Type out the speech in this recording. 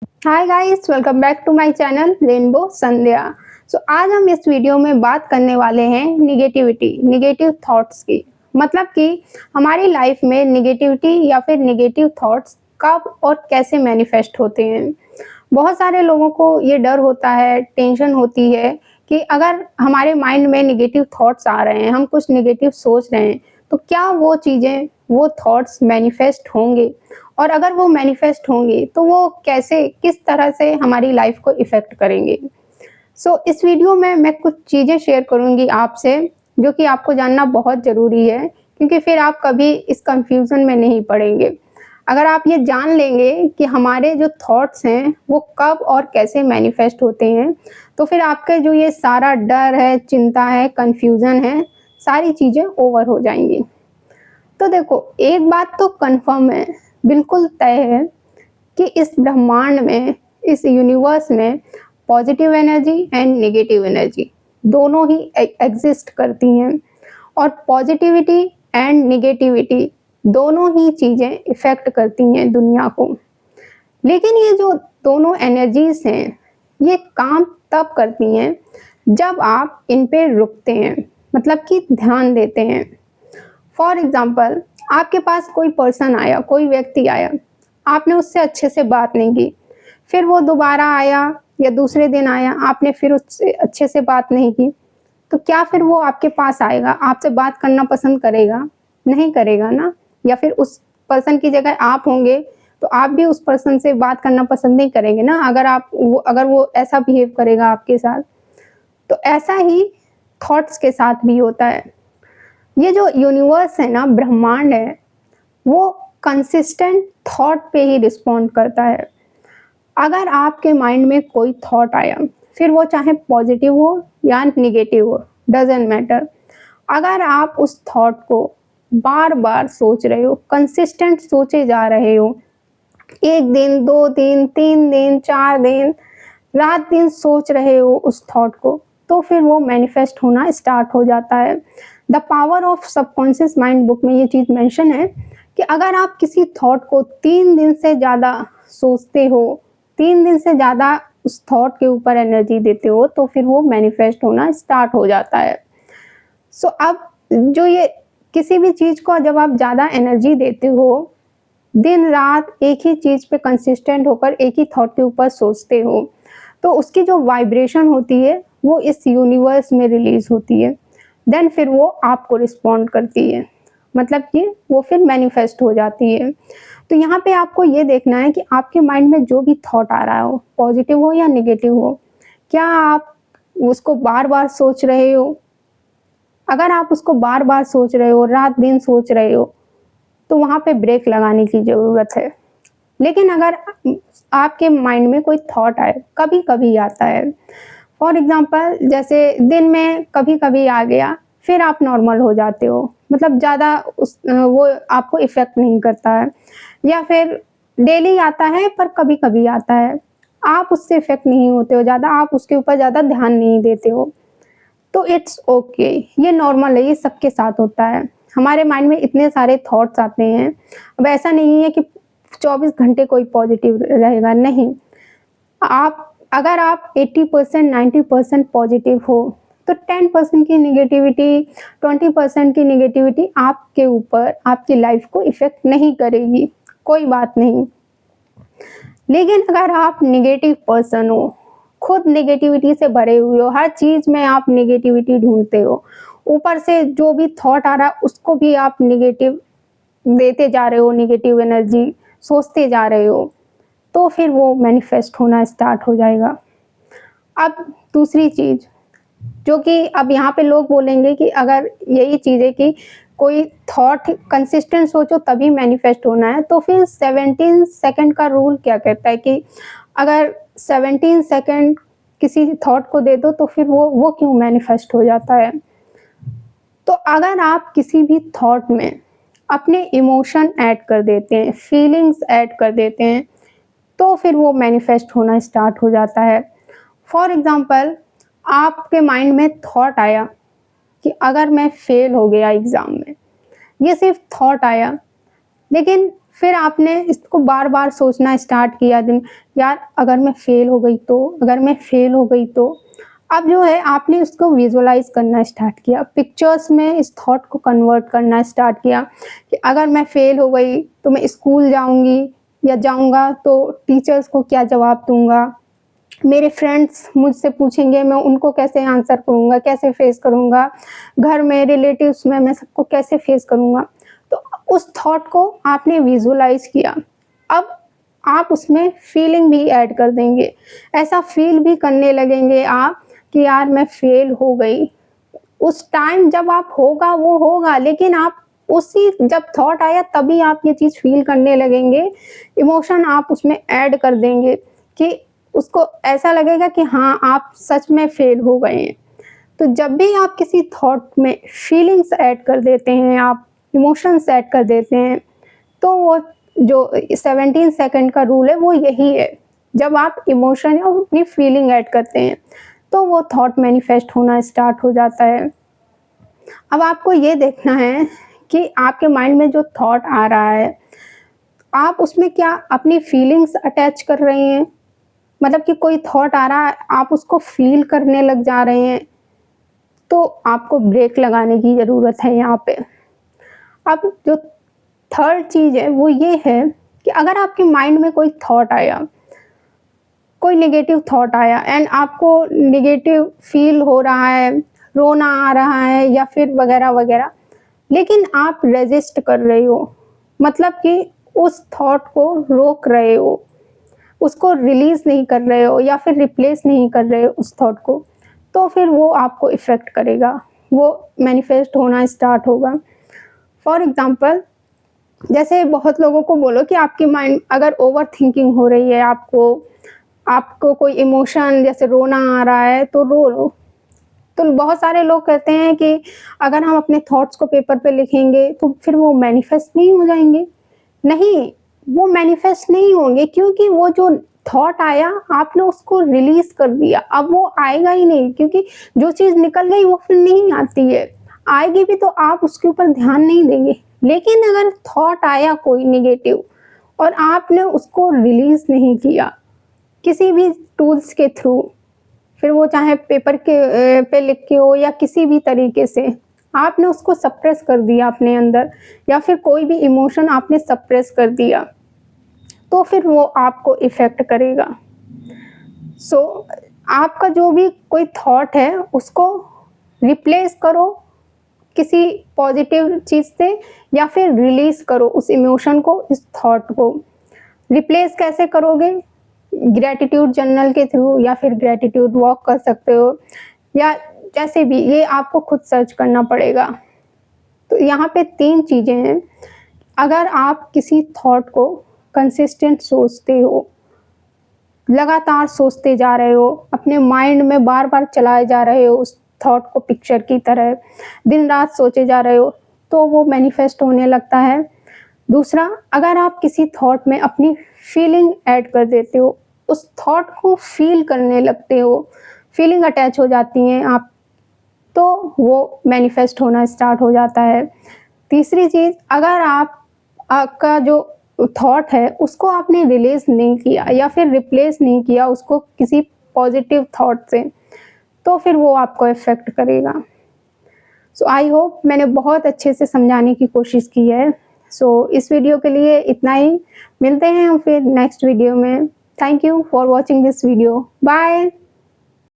Hi guys, welcome back to my channel Rainbow Sandhya. आज हम इस वीडियो में बात करने वाले हैं नेगेटिव थॉट्स की। मतलब कि हमारी लाइफ में नेगेटिविटी या फिर नेगेटिव थॉट्स कब और कैसे मैनिफेस्ट होते हैं। बहुत सारे लोगों को ये डर होता है, टेंशन होती है कि अगर हमारे माइंड में नेगेटिव थॉट्स आ रहे हैं, हम कुछ नेगेटिव सोच रहे हैं, तो क्या वो चीज़ें, वो थॉट्स मैनिफेस्ट होंगे, और अगर वो मैनिफेस्ट होंगे तो वो कैसे, किस तरह से हमारी लाइफ को इफ़ेक्ट करेंगे। इस वीडियो में मैं कुछ चीज़ें शेयर करूँगी आपसे, जो कि आपको जानना बहुत ज़रूरी है, क्योंकि फिर आप कभी इस कन्फ्यूज़न में नहीं पड़ेंगे। अगर आप ये जान लेंगे कि हमारे जो थॉट्स हैं, वो कब और कैसे मैनिफेस्ट होते हैं, तो फिर आपका जो ये सारा डर है, चिंता है, कन्फ्यूज़न है, सारी चीज़ें ओवर हो जाएँगी। तो देखो, एक बात तो कन्फर्म है, बिल्कुल तय है कि इस ब्रह्मांड में, इस यूनिवर्स में positive energy and negative energy दोनों ही एग्जिस्ट करती हैं, और पॉजिटिविटी एंड नेगेटिविटी दोनों ही चीज़ें इफ़ेक्ट करती हैं दुनिया को। लेकिन ये जो दोनों एनर्जीज हैं, ये काम तब करती हैं जब आप इन पे रुकते हैं, मतलब कि ध्यान देते हैं। फॉर एग्जाम्पल, आपके पास कोई पर्सन आया, कोई व्यक्ति आया, आपने उससे अच्छे से बात नहीं की, फिर वो दोबारा आया या दूसरे दिन आया, आपने फिर उससे अच्छे से बात नहीं की, तो क्या फिर वो आपके पास आएगा, आपसे बात करना पसंद करेगा? नहीं करेगा ना। या फिर उस पर्सन की जगह आप होंगे, तो आप भी उस पर्सन से बात करना पसंद नहीं करेंगे ना, अगर वो ऐसा बिहेव करेगा आपके साथ। तो ऐसा ही थॉट्स के साथ भी होता है। ये जो यूनिवर्स है ना, ब्रह्मांड है, वो कंसिस्टेंट थॉट पे ही रिस्पॉन्ड करता है। अगर आपके माइंड में कोई थॉट आया, फिर वो चाहे पॉजिटिव हो या नेगेटिव हो, डजेंट मैटर, अगर आप उस थॉट को बार बार सोच रहे हो, कंसिस्टेंट सोचे जा रहे हो, एक दिन, दो दिन, तीन दिन, चार दिन, रात दिन सोच रहे हो उस थॉट को, तो फिर वो मैनिफेस्ट होना स्टार्ट हो जाता है। The power of subconscious mind book में ये चीज़ मेंशन है कि अगर आप किसी थॉट को 3 दिन से ज़्यादा सोचते हो, 3 दिन से ज़्यादा उस थॉट के ऊपर एनर्जी देते हो, तो फिर वो मैनिफेस्ट होना स्टार्ट हो जाता है। अब जो ये किसी भी चीज़ को जब आप ज़्यादा एनर्जी देते हो, दिन रात एक ही चीज़ पे कंसिस्टेंट होकर एक ही थॉट के ऊपर सोचते हो, तो उसकी जो वाइब्रेशन होती है, वो इस यूनिवर्स में रिलीज़ होती है। देन फिर वो आपको रिस्पॉन्ड करती है, मतलब कि वो फिर मैनिफेस्ट हो जाती है। तो यहाँ पे आपको ये देखना है कि आपके माइंड में जो भी थॉट आ रहा हो, पॉजिटिव हो या नेगेटिव हो, क्या आप उसको बार-बार सोच रहे हो? अगर आप उसको बार-बार सोच रहे हो, रात-दिन सोच रहे हो, तो वहाँ पे ब्रेक लगाने की ज़रूरत है। लेकिन अगर आपके माइंड में कोई थॉट आए, कभी-कभी आता है, फॉर एग्ज़ाम्पल जैसे दिन में कभी-कभी आ गया, फिर आप नॉर्मल हो जाते हो, मतलब ज़्यादा वो आपको इफ़ेक्ट नहीं करता है, या फिर डेली आता है पर कभी-कभी आता है, आप उससे इफ़ेक्ट नहीं होते हो ज़्यादा, आप उसके ऊपर ज़्यादा ध्यान नहीं देते हो, तो इट्स ओके, ये नॉर्मल है, ये सबके साथ होता है। हमारे माइंड में इतने सारे थॉट्स आते हैं, अब ऐसा नहीं है कि 24 घंटे कोई पॉजिटिव रहेगा, नहीं। आप अगर आप 80% 90% पॉजिटिव हो, तो 10% की नेगेटिविटी, 20% की नेगेटिविटी आपके ऊपर, आपकी लाइफ को इफ़ेक्ट नहीं करेगी, कोई बात नहीं। लेकिन अगर आप नेगेटिव पर्सन हो, खुद नेगेटिविटी से भरे हुए हो, हर चीज़ में आप नेगेटिविटी ढूँढते हो, ऊपर से जो भी थॉट आ रहा है उसको भी आप नेगेटिव देते जा रहे हो, नेगेटिव एनर्जी सोचते जा रहे हो, तो फिर वो मैनिफेस्ट होना स्टार्ट हो जाएगा। अब दूसरी चीज़, जो कि अब यहाँ पे लोग बोलेंगे कि अगर यही चीज़ है कि कोई थॉट कंसिस्टेंट सोचो तभी मैनिफेस्ट होना है, तो फिर 17 सेकंड का रूल क्या कहता है कि अगर 17 सेकंड किसी थॉट को दे दो, तो फिर वो क्यों मैनिफेस्ट हो जाता है? तो अगर आप किसी भी थॉट में अपने इमोशन ऐड कर देते हैं, फीलिंग्स ऐड कर देते हैं, तो फिर वो मैनिफेस्ट होना स्टार्ट हो जाता है। फॉर एग्ज़ाम्पल, आपके माइंड में थॉट आया कि अगर मैं फेल हो गया एग्ज़ाम में, ये सिर्फ़ थॉट आया, लेकिन फिर आपने इसको बार बार सोचना स्टार्ट किया दिन, यार अगर मैं फेल हो गई तो, अगर मैं फेल हो गई तो। अब जो है आपने उसको विजुअलाइज करना स्टार्ट किया, पिक्चर्स में इस थॉट को कन्वर्ट करना स्टार्ट किया कि अगर मैं फेल हो गई तो मैं स्कूल जाऊंगी या जाऊंगा तो टीचर्स को क्या जवाब दूंगा, मेरे फ्रेंड्स मुझसे पूछेंगे मैं उनको कैसे आंसर करूंगा, कैसे फेस करूंगा, घर में रिलेटिव्स में मैं सबको कैसे फेस करूंगा। तो उस थॉट को आपने विजुअलाइज किया। अब आप उसमें फीलिंग भी ऐड कर देंगे, ऐसा फील भी करने लगेंगे आप कि यार मैं फेल हो गई। उस टाइम जब आप होगा वो होगा, लेकिन आप उसी जब थॉट आया तभी आप ये चीज़ फील करने लगेंगे, इमोशन आप उसमें ऐड कर देंगे कि उसको ऐसा लगेगा कि हाँ आप सच में फेल हो गए हैं। तो जब भी आप किसी थॉट में फीलिंग्स ऐड कर देते हैं, आप इमोशंस ऐड कर देते हैं, तो वो जो 17 सेकंड का रूल है वो यही है। जब आप इमोशन या अपनी फीलिंग ऐड करते हैं तो वो थॉट मैनिफेस्ट होना स्टार्ट हो जाता है। अब आपको ये देखना है कि आपके माइंड में जो थॉट आ रहा है, आप उसमें क्या अपनी फीलिंग्स अटैच कर रहे हैं, मतलब कि कोई थॉट आ रहा है आप उसको फील करने लग जा रहे हैं, तो आपको ब्रेक लगाने की ज़रूरत है यहाँ पे। अब जो थर्ड चीज़ है वो ये है कि अगर आपके माइंड में कोई थॉट आया, कोई नेगेटिव थॉट आया एंड आपको नेगेटिव फील हो रहा है, रोना आ रहा है या फिर वगैरह वगैरह, लेकिन आप रेजिस्ट कर रहे हो, मतलब कि उस थॉट को रोक रहे हो, उसको रिलीज नहीं कर रहे हो या फिर रिप्लेस नहीं कर रहे हो उस थॉट को, तो फिर वो आपको इफ़ेक्ट करेगा, वो मैनिफेस्ट होना स्टार्ट होगा। फॉर एग्जांपल, जैसे बहुत लोगों को बोलो कि आपकी माइंड अगर ओवर थिंकिंग हो रही है, आपको कोई इमोशन जैसे रोना आ रहा है तो रो लो। तो बहुत सारे लोग कहते हैं कि अगर हम अपने थॉट्स को पेपर पे लिखेंगे तो फिर वो मैनिफेस्ट नहीं हो जाएंगे। नहीं, वो मैनिफेस्ट नहीं होंगे, क्योंकि वो जो थॉट आया आपने उसको रिलीज कर दिया, अब वो आएगा ही नहीं, क्योंकि जो चीज़ निकल गई वो फिर नहीं आती है, आएगी भी तो आप उसके ऊपर ध्यान नहीं देंगे। लेकिन अगर थॉट आया कोई नेगेटिव और आपने उसको रिलीज नहीं किया किसी भी टूल्स के थ्रू, फिर वो चाहे पेपर के पे लिख के हो या किसी भी तरीके से, आपने उसको सप्रेस कर दिया अपने अंदर, या फिर कोई भी इमोशन आपने सप्रेस कर दिया, तो फिर वो आपको इफ़ेक्ट करेगा। सो आपका जो भी कोई थॉट है उसको रिप्लेस करो किसी पॉजिटिव चीज़ से, या फिर रिलीज करो उस इमोशन को, इस थॉट को। रिप्लेस कैसे करोगे? ग्रैटिट्यूड जर्नल के थ्रू, या फिर ग्रैटिट्यूड वॉक कर सकते हो, या जैसे भी, ये आपको खुद सर्च करना पड़ेगा। तो यहाँ पे 3 चीज़ें हैं। अगर आप किसी थॉट को कंसिस्टेंट सोचते हो, लगातार सोचते जा रहे हो, अपने माइंड में बार बार चलाए जा रहे हो उस थॉट को पिक्चर की तरह, दिन रात सोचे जा रहे हो, तो वो मैनिफेस्ट होने लगता है। दूसरा, अगर आप किसी थॉट में अपनी फीलिंग ऐड कर देते हो, उस थॉट को फील करने लगते हो, फीलिंग अटैच हो जाती हैं आप, तो वो मैनिफेस्ट होना स्टार्ट हो जाता है। तीसरी चीज़, अगर आपका जो थॉट है उसको आपने रिलीज़ नहीं किया या फिर रिप्लेस नहीं किया उसको किसी पॉजिटिव थॉट से, तो फिर वो आपको इफ़ेक्ट करेगा। सो आई होप मैंने बहुत अच्छे से समझाने की कोशिश की है। सो इस वीडियो के लिए इतना ही, मिलते हैं हम फिर नेक्स्ट वीडियो में। Thank you for watching this video, bye.